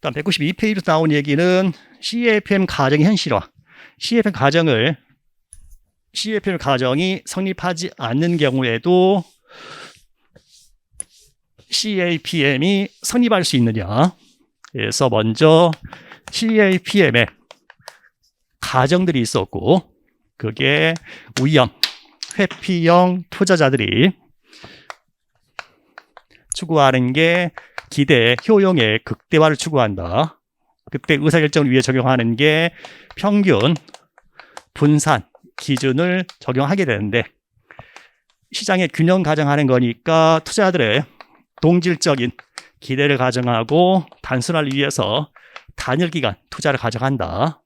다음 192페이지로 나온 얘기는 CAPM 가정의 현실화. CAPM 가정이 성립하지 않는 경우에도 CAPM이 성립할 수 있느냐. 그래서 먼저 CAPM에 가정들이 있었고, 그게 위험, 회피형 투자자들이 추구하는 게 기대, 효용의 극대화를 추구한다. 그때 의사결정을 위해 적용하는 게 평균, 분산 기준을 적용하게 되는데, 시장의 균형 가정하는 거니까 투자자들의 동질적인 기대를 가정하고 단순화를 위해서 단일 기간 투자를 가정한다.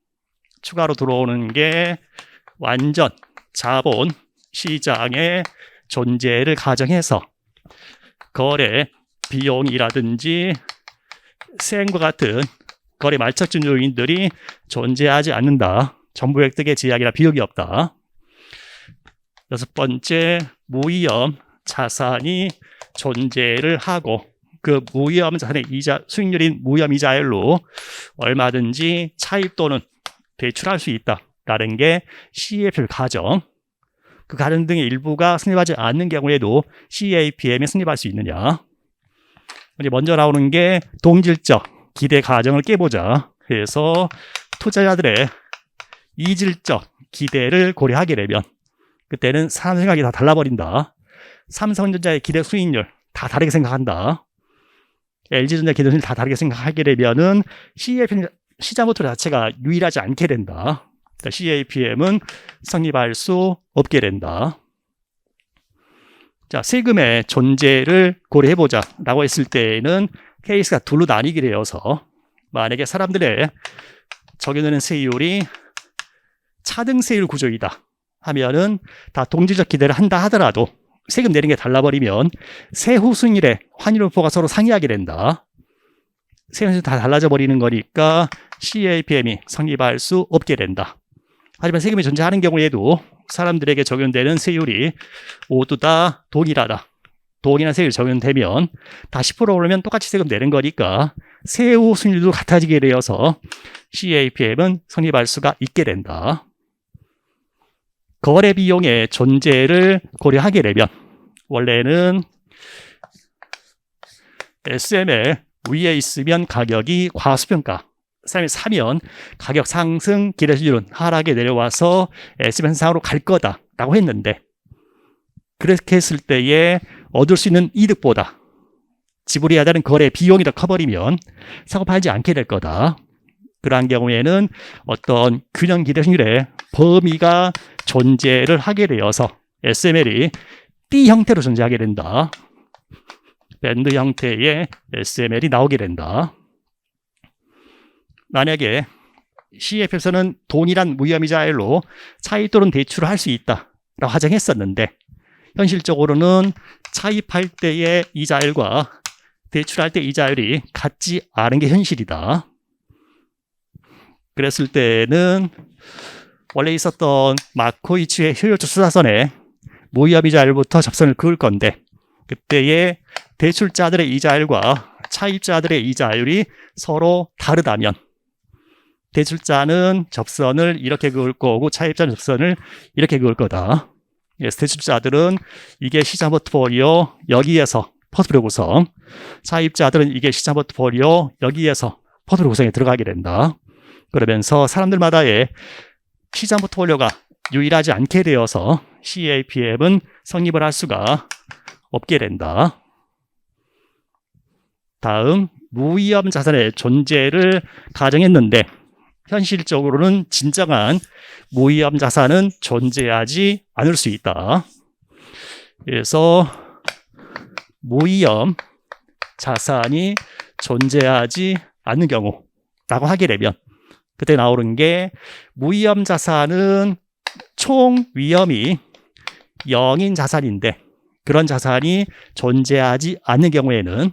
추가로 들어오는 게 완전 자본 시장의 존재를 가정해서 거래 비용이라든지 세금과 같은 거래 말척진 요인들이 존재하지 않는다. 정부 획득의 제약이나 비용이 없다. 여섯 번째, 무위험 자산이 존재를 하고 그 무위험 자산의 수익률인 무위험 이자율로 얼마든지 차입 또는 대출할 수 있다라는 게 CAPM 가정. 그 가정 등의 일부가 성립하지 않는 경우에도 CAPM이 성립할 수 있느냐. 먼저 나오는 게 동질적 기대 가정을 깨보자. 그래서 투자자들의 이질적 기대를 고려하게 되면 그때는 사람 생각이 다 달라버린다. 삼성전자의 기대 수익률 다 다르게 생각한다. LG전자 기대 수익률 다 다르게 생각하게 되면은 CAPM 시장 모토 자체가 유일하지 않게 된다. CAPM은 성립할 수 없게 된다. 자, 세금의 존재를 고려해보자 라고 했을 때에는 케이스가 둘로 나뉘게 되어서 만약에 사람들의 적용되는 세율이 차등세율 구조이다 하면은 다 동질적 기대를 한다 하더라도 세금 내는 게 달라버리면 세후 수익률의 환율분포가 서로 상이하게 된다. 세금이 다 달라져 버리는 거니까 CAPM이 성립할 수 없게 된다. 하지만 세금이 존재하는 경우에도 사람들에게 적용되는 세율이 모두 다 동일하다. 동일한 세율이 적용되면 다 10% 오르면 똑같이 세금 내는 거니까 세후 수익률도 같아지게 되어서 CAPM은 성립할 수가 있게 된다. 거래 비용의 존재를 고려하게 되면 원래는 SML 위에 있으면 가격이 과수평가, 그다음에 사면 가격 상승, 기대 수준은 하락에 내려와서 SM 현상으로 갈 거다라고 했는데 그렇게 했을 때에 얻을 수 있는 이득보다 지불해야 되는 거래 비용이 더 커버리면 사고 팔지 않게 될 거다. 그러한 경우에는 어떤 균형 기대 수익률의 범위가 존재를 하게 되어서 SML이 B 형태로 존재하게 된다. 밴드 형태의 SML이 나오게 된다. 만약에 CAPM에서는 동일한 무위험이자율로 차입 또는 대출을 할 수 있다라고 가정했었는데 현실적으로는 차입할 때의 이자율과 대출할 때 이자율이 같지 않은 게 현실이다. 그랬을 때는 원래 있었던 마코이츠의 효율적 수사선에 무위험이자율부터 접선을 그을 건데 그때의 대출자들의 이자율과 차입자들의 이자율이 서로 다르다면 대출자는 접선을 이렇게 그을 거고 차입자는 접선을 이렇게 그을 거다. 그래서 대출자들은 이게 시장 포트폴리오 여기에서 포트폴리오 구성, 차입자들은 이게 시장 포트폴리오 여기에서 포트폴리오 구성에 들어가게 된다. 그러면서 사람들마다의 시장 포트폴리오가 유일하지 않게 되어서 CAPM은 성립을 할 수가 없게 된다. 다음, 무위험 자산의 존재를 가정했는데 현실적으로는 진정한 무위험 자산은 존재하지 않을 수 있다. 그래서 무위험 자산이 존재하지 않는 경우라고 하게 되면 그때 나오는 게 무위험 자산은 총 위험이 0인 자산인데 그런 자산이 존재하지 않는 경우에는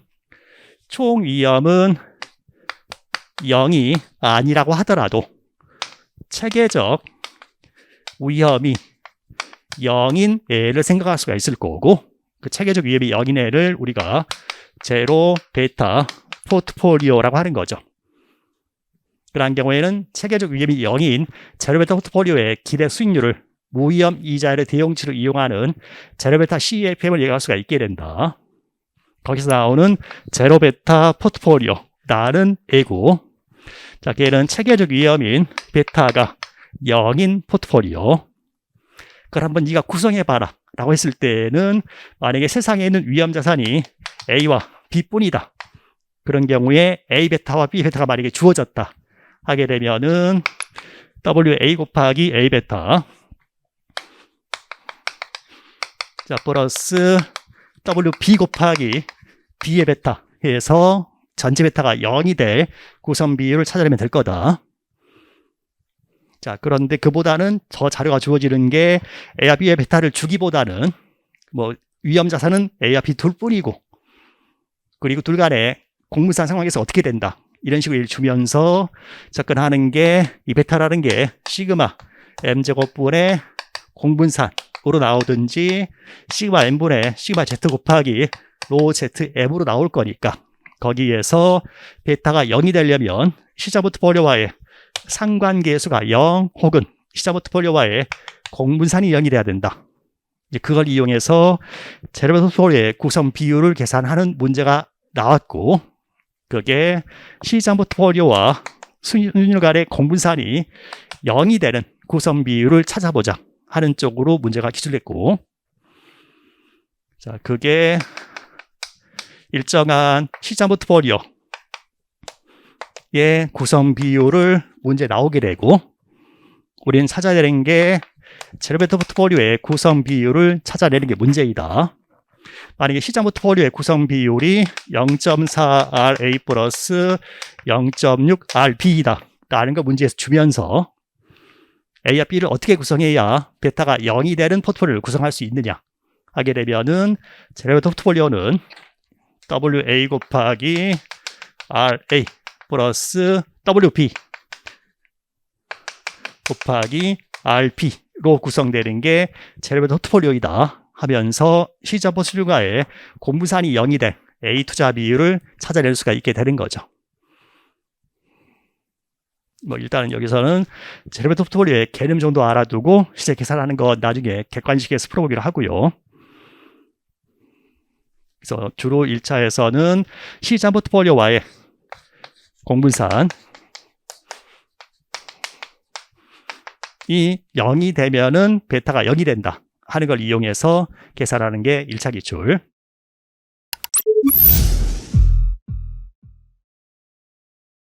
총 위험은 0이 아니라고 하더라도 체계적 위험이 0인 애를 생각할 수가 있을 거고 그 체계적 위험이 0인 애를 우리가 제로 베타 포트폴리오라고 하는 거죠. 그러한 경우에는 체계적 위험이 0인 제로베타 포트폴리오의 기대 수익률을 무위험 이자율의 대용치로 이용하는 제로베타 CEFM을 얘기할 수가 있게 된다. 거기서 나오는 제로베타 포트폴리오라는 애고, 자, 걔는 체계적 위험인 베타가 0인 포트폴리오. 그걸 한번 네가 구성해봐라 라고 했을 때는 만약에 세상에 있는 위험 자산이 A와 B뿐이다. 그런 경우에 A 베타와 B 베타가 만약에 주어졌다 하게 되면은 WA 곱하기 A 베타, 자, 플러스 WB 곱하기 B의 베타 해서 전체 베타가 0이 될 구성 비율을 찾아내면 될 거다. 자, 그런데 그보다는 저 자료가 주어지는 게 A와 B의 베타를 주기보다는 뭐 위험 자산은 A와 B 둘뿐이고, 그리고 둘 간에 공분산 상황에서 어떻게 된다 이런 식으로 주면서 접근하는 게 이 베타라는 게 시그마 m제곱분의 공분산으로 나오든지 시그마 n분의 시그마 z 곱하기 로 zm으로 나올 거니까, 거기에서 베타가 0이 되려면 시자 포트폴리오와의 상관계수가 0 혹은 시자 포트폴리오와의 공분산이 0이 돼야 된다. 이제 그걸 이용해서 제로베타 포트폴리오의 구성 비율을 계산하는 문제가 나왔고, 그게 시장 포트폴리오와 수익률 간의 공분산이 0이 되는 구성 비율을 찾아보자 하는 쪽으로 문제가 기출됐고, 자, 그게 일정한 시장 포트폴리오의 구성 비율을 문제 나오게 되고, 우리는 찾아야 되는 게 제로베타 포트폴리오의 구성 비율을 찾아내는 게 문제이다. 만약에 시장 포트폴리오의 구성 비율이 0.4RA 플러스 0.6RB이다 라는 걸 문제에서 주면서 A와 B를 어떻게 구성해야 베타가 0이 되는 포트폴리오를 구성할 수 있느냐 하게 되면은 제로베타 포트폴리오는 WA 곱하기 RA 플러스 WB 곱하기 RB로 구성되는 게 제로베타 포트폴리오이다 하면서 시장 포트폴리오의 공분산이 0이 된 A 투자 비율을 찾아낼 수가 있게 되는 거죠. 뭐 일단은 여기서는 제로베타 포트폴리오의 개념 정도 알아두고 실제 계산하는 거 나중에 객관식에서 풀어보기로 하고요. 그래서 주로 1차에서는 시장 포트폴리오와의 공분산이 0이 되면은 베타가 0이 된다 하는 걸 이용해서 계산하는 게 1차 기출.